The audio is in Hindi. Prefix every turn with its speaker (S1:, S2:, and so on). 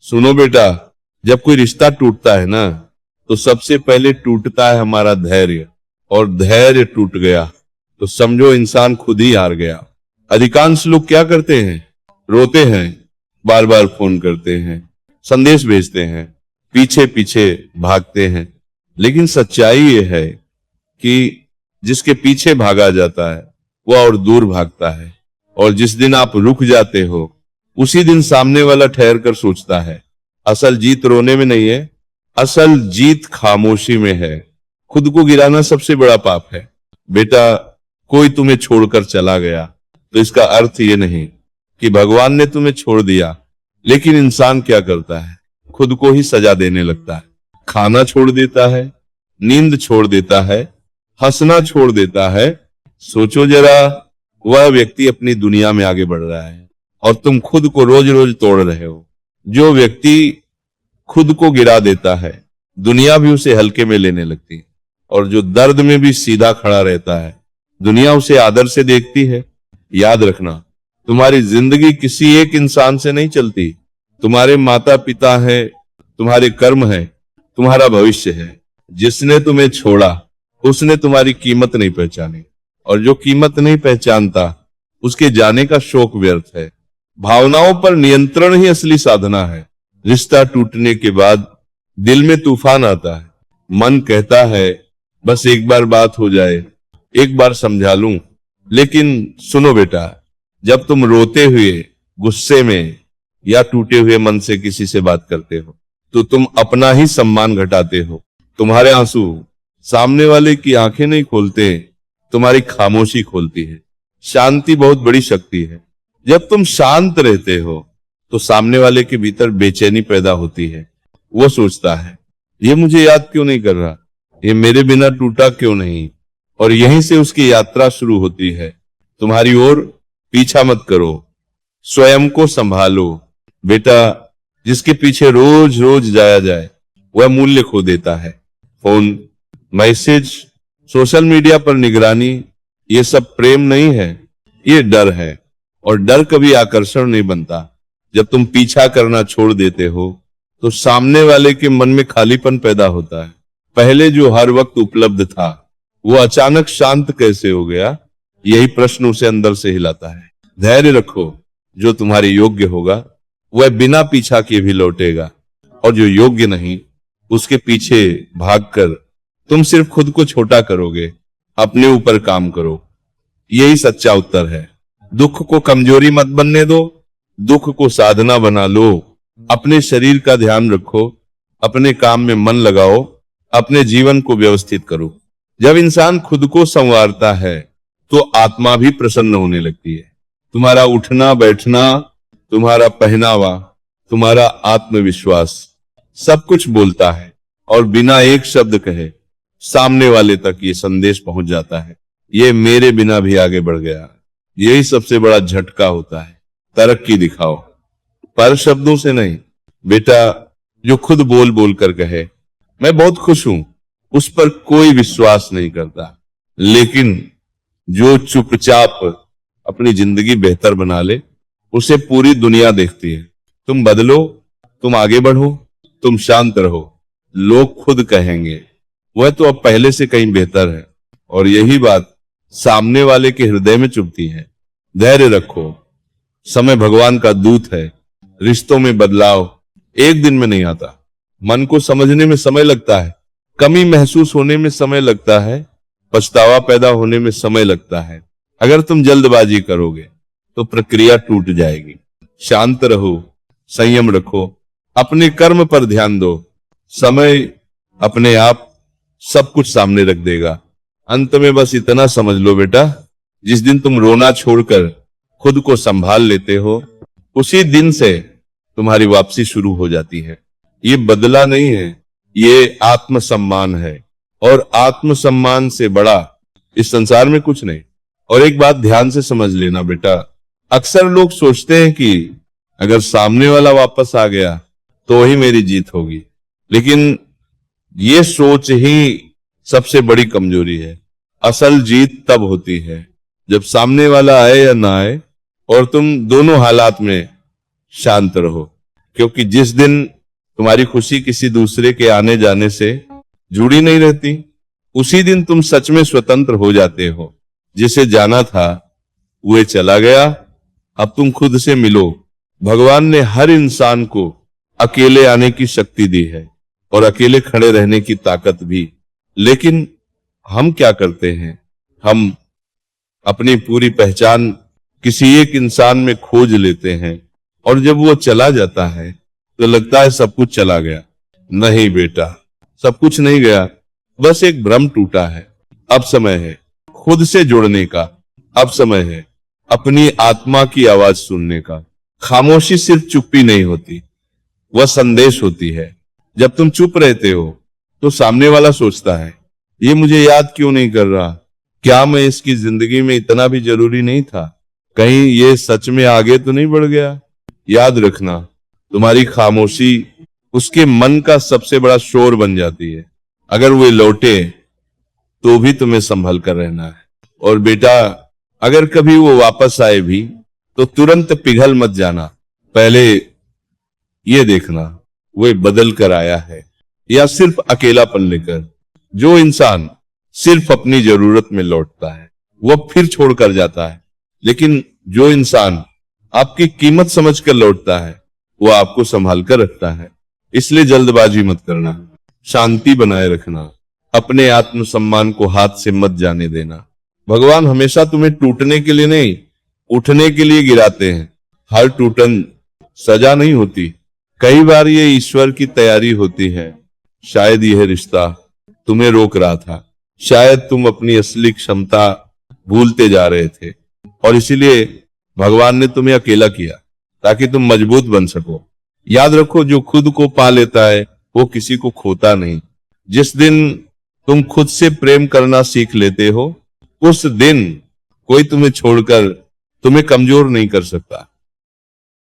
S1: सुनो बेटा, जब कोई रिश्ता टूटता है ना, तो सबसे पहले टूटता है हमारा धैर्य, और धैर्य टूट गया तो समझो इंसान खुद ही हार गया। अधिकांश लोग क्या करते हैं? रोते हैं, बार बार फोन करते हैं, संदेश भेजते हैं, पीछे पीछे भागते हैं। लेकिन सच्चाई ये है कि जिसके पीछे भागा जाता है वह और दूर भागता है, और जिस दिन आप रुक जाते हो उसी दिन सामने वाला ठहर कर सोचता है। असल जीत रोने में नहीं है, असल जीत खामोशी में है। खुद को गिराना सबसे बड़ा पाप है। बेटा, कोई तुम्हें छोड़कर चला गया तो इसका अर्थ ये नहीं कि भगवान ने तुम्हें छोड़ दिया। लेकिन इंसान क्या करता है? खुद को ही सजा देने लगता है। खाना छोड़ देता है, नींद छोड़ देता है, हंसना छोड़ देता है। सोचो जरा, वह व्यक्ति अपनी दुनिया में आगे बढ़ रहा है और तुम खुद को रोज रोज तोड़ रहे हो। जो व्यक्ति खुद को गिरा देता है, दुनिया भी उसे हल्के में लेने लगती है, और जो दर्द में भी सीधा खड़ा रहता है, दुनिया उसे आदर से देखती है। याद रखना, तुम्हारी जिंदगी किसी एक इंसान से नहीं चलती। तुम्हारे माता पिता है, तुम्हारे कर्म है, तुम्हारा भविष्य है। जिसने तुम्हें छोड़ा उसने तुम्हारी कीमत नहीं पहचानी, और जो कीमत नहीं पहचानता उसके जाने का शोक व्यर्थ है। भावनाओं पर नियंत्रण ही असली साधना है। रिश्ता टूटने के बाद दिल में तूफान आता है। मन कहता है बस एक बार बात हो जाए, एक बार समझा लूं। लेकिन सुनो बेटा, जब तुम रोते हुए, गुस्से में या टूटे हुए मन से किसी से बात करते हो तो तुम अपना ही सम्मान घटाते हो। तुम्हारे आंसू सामने वाले की आंखें नहीं खोलते, तुम्हारी खामोशी खोलती है। शांति बहुत बड़ी शक्ति है। जब तुम शांत रहते हो तो सामने वाले के भीतर बेचैनी पैदा होती है। वो सोचता है ये मुझे याद क्यों नहीं कर रहा, ये मेरे बिना टूटा क्यों नहीं, और यहीं से उसकी यात्रा शुरू होती है। तुम्हारी ओर पीछा मत करो, स्वयं को संभालो। बेटा, जिसके पीछे रोज रोज जाया जाए वह मूल्य खो देता है। फोन, मैसेज, सोशल मीडिया पर निगरानी, ये सब प्रेम नहीं है, ये डर है। और डर कभी आकर्षण नहीं बनता। जब तुम पीछा करना छोड़ देते हो तो सामने वाले के मन में खालीपन पैदा होता है। पहले जो हर वक्त उपलब्ध था वो अचानक शांत कैसे हो गया, यही प्रश्न उसे अंदर से हिलाता है। धैर्य रखो, जो तुम्हारे योग्य होगा वह बिना पीछा किए भी लौटेगा, और जो योग्य नहीं उसके पीछे भागकर तुम सिर्फ खुद को छोटा करोगे। अपने ऊपर काम करो, यही सच्चा उत्तर है। दुख को कमजोरी मत बनने दो, दुख को साधना बना लो। अपने शरीर का ध्यान रखो, अपने काम में मन लगाओ, अपने जीवन को व्यवस्थित करो। जब इंसान खुद को संवारता है तो आत्मा भी प्रसन्न होने लगती है। तुम्हारा उठना बैठना, तुम्हारा पहनावा, तुम्हारा आत्मविश्वास सब कुछ बोलता है, और बिना एक शब्द कहे सामने वाले तक ये संदेश पहुंच जाता है, ये मेरे बिना भी आगे बढ़ गया। यही सबसे बड़ा झटका होता है। तरक्की दिखाओ, पर शब्दों से नहीं। बेटा, जो खुद बोल बोल कर कहे मैं बहुत खुश हूं, उस पर कोई विश्वास नहीं करता। लेकिन जो चुपचाप अपनी जिंदगी बेहतर बना ले, उसे पूरी दुनिया देखती है। तुम बदलो, तुम आगे बढ़ो, तुम शांत रहो। लोग खुद कहेंगे वह तो अब पहले से कहीं बेहतर है, और यही बात सामने वाले के हृदय में चुभती है। धैर्य रखो, समय भगवान का दूत है। रिश्तों में बदलाव एक दिन में नहीं आता। मन को समझने में समय लगता है, कमी महसूस होने में समय लगता है, पछतावा पैदा होने में समय लगता है। अगर तुम जल्दबाजी करोगे तो प्रक्रिया टूट जाएगी। शांत रहो, संयम रखो, अपने कर्म पर ध्यान दो। समय अपने आप सब कुछ सामने रख देगा। अंत में बस इतना समझ लो बेटा, जिस दिन तुम रोना छोड़कर खुद को संभाल लेते हो, उसी दिन से तुम्हारी वापसी शुरू हो जाती है। ये बदला नहीं है, ये आत्मसम्मान है, और आत्मसम्मान से बड़ा इस संसार में कुछ नहीं। और एक बात ध्यान से समझ लेना बेटा, अक्सर लोग सोचते हैं कि अगर सामने वाला वापस आ गया तो वही मेरी जीत होगी, लेकिन ये सोच ही सबसे बड़ी कमजोरी है। असल जीत तब होती है जब सामने वाला आए या ना आए, और तुम दोनों हालात में शांत रहो। क्योंकि जिस दिन तुम्हारी खुशी किसी दूसरे के आने जाने से जुड़ी नहीं रहती, उसी दिन तुम सच में स्वतंत्र हो जाते हो। जिसे जाना था वो चला गया, अब तुम खुद से मिलो। भगवान ने हर इंसान को अकेले आने की शक्ति दी है और अकेले खड़े रहने की ताकत भी। लेकिन हम क्या करते हैं, हम अपनी पूरी पहचान किसी एक इंसान में खोज लेते हैं और जब वो चला जाता है तो लगता है सब कुछ चला गया। नहीं बेटा, सब कुछ नहीं गया, बस एक भ्रम टूटा है। अब समय है खुद से जुड़ने का, अब समय है अपनी आत्मा की आवाज सुनने का। खामोशी सिर्फ चुप्पी नहीं होती, वह संदेश होती है। जब तुम चुप रहते हो तो सामने वाला सोचता है ये मुझे याद क्यों नहीं कर रहा, क्या मैं इसकी जिंदगी में इतना भी जरूरी नहीं था, कहीं ये सच में आगे तो नहीं बढ़ गया। याद रखना, तुम्हारी खामोशी उसके मन का सबसे बड़ा शोर बन जाती है। अगर वो लौटे तो भी तुम्हें संभल कर रहना है। और बेटा, अगर कभी वो वापस आए भी तो तुरंत पिघल मत जाना, पहले ये देखना वो बदल कर आया है या सिर्फ अकेलापन लेकर। जो इंसान सिर्फ अपनी जरूरत में लौटता है वह फिर छोड़कर जाता है, लेकिन जो इंसान आपकी कीमत समझकर लौटता है वह आपको संभाल कर रखता है। इसलिए जल्दबाजी मत करना, शांति बनाए रखना, अपने आत्मसम्मान को हाथ से मत जाने देना। भगवान हमेशा तुम्हें टूटने के लिए नहीं, उठने के लिए गिराते हैं। हर टूटन सजा नहीं होती, कई बार ये ईश्वर की तैयारी होती है। शायद यह रिश्ता तुम्हें रोक रहा था, शायद तुम अपनी असली क्षमता भूलते जा रहे थे और इसीलिए भगवान ने तुम्हें अकेला किया ताकि तुम मजबूत बन सको। याद रखो, जो खुद को पा लेता है वो किसी को खोता नहीं। जिस दिन तुम खुद से प्रेम करना सीख लेते हो उस दिन कोई तुम्हें छोड़कर तुम्हें कमजोर नहीं कर सकता।